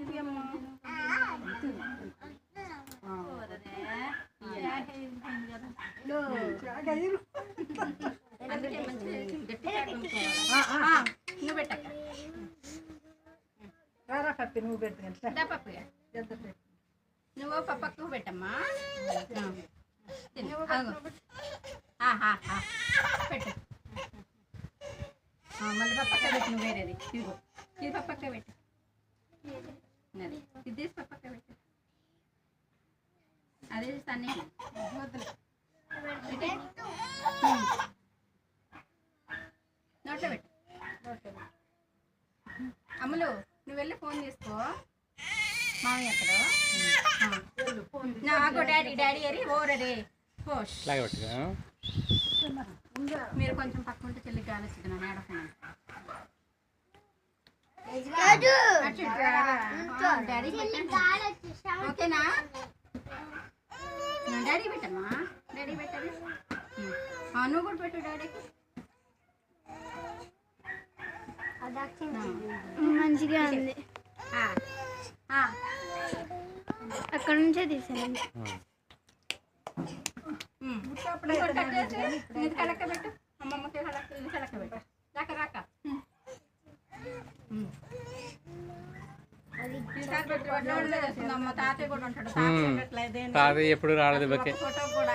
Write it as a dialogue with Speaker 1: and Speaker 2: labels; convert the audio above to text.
Speaker 1: ఇది అమ్మ నువ్వు పెట్టక్క
Speaker 2: రారా పప్పి నువ్వు పెట్టు
Speaker 1: పప్పు నువ్వు పప్పకు పెట్టమ్మా పెట్టు మళ్ళీ పప్పక్క పెట్టు నువ్వు వేరేది ఇదిగో ఇది పప్పక్క పెట్టు అది ఇది తీసి పప్పక్క పెట్టు అదే సన్నీ నోట్లో పెట్టు అమ్ములు నువ్వు వెళ్ళి ఫోన్ చేసుకో మామయ్య అక్కడ నాకు డాడీ అరి ఓరరే హోష్ మీరు కొంచెం పక్కుంటే చెల్లి గాలి వచ్చింది డాడీ ఓకేనా డాడీ పెట్టమ్మా డాడీ పెట్టండి నువ్వు కూడా పెట్టు డాడీకి
Speaker 3: మంచిగా ఉంది అక్కడ నుంచే తీసాను
Speaker 1: కలక్క పెట్టు అమ్మమ్మకి కలక్క పెట్టు రాక రాక తాతయ్య కూడా ఉంటాడు
Speaker 4: తాతయ్య ఎప్పుడు రాలేదు
Speaker 1: ఫోటో కూడా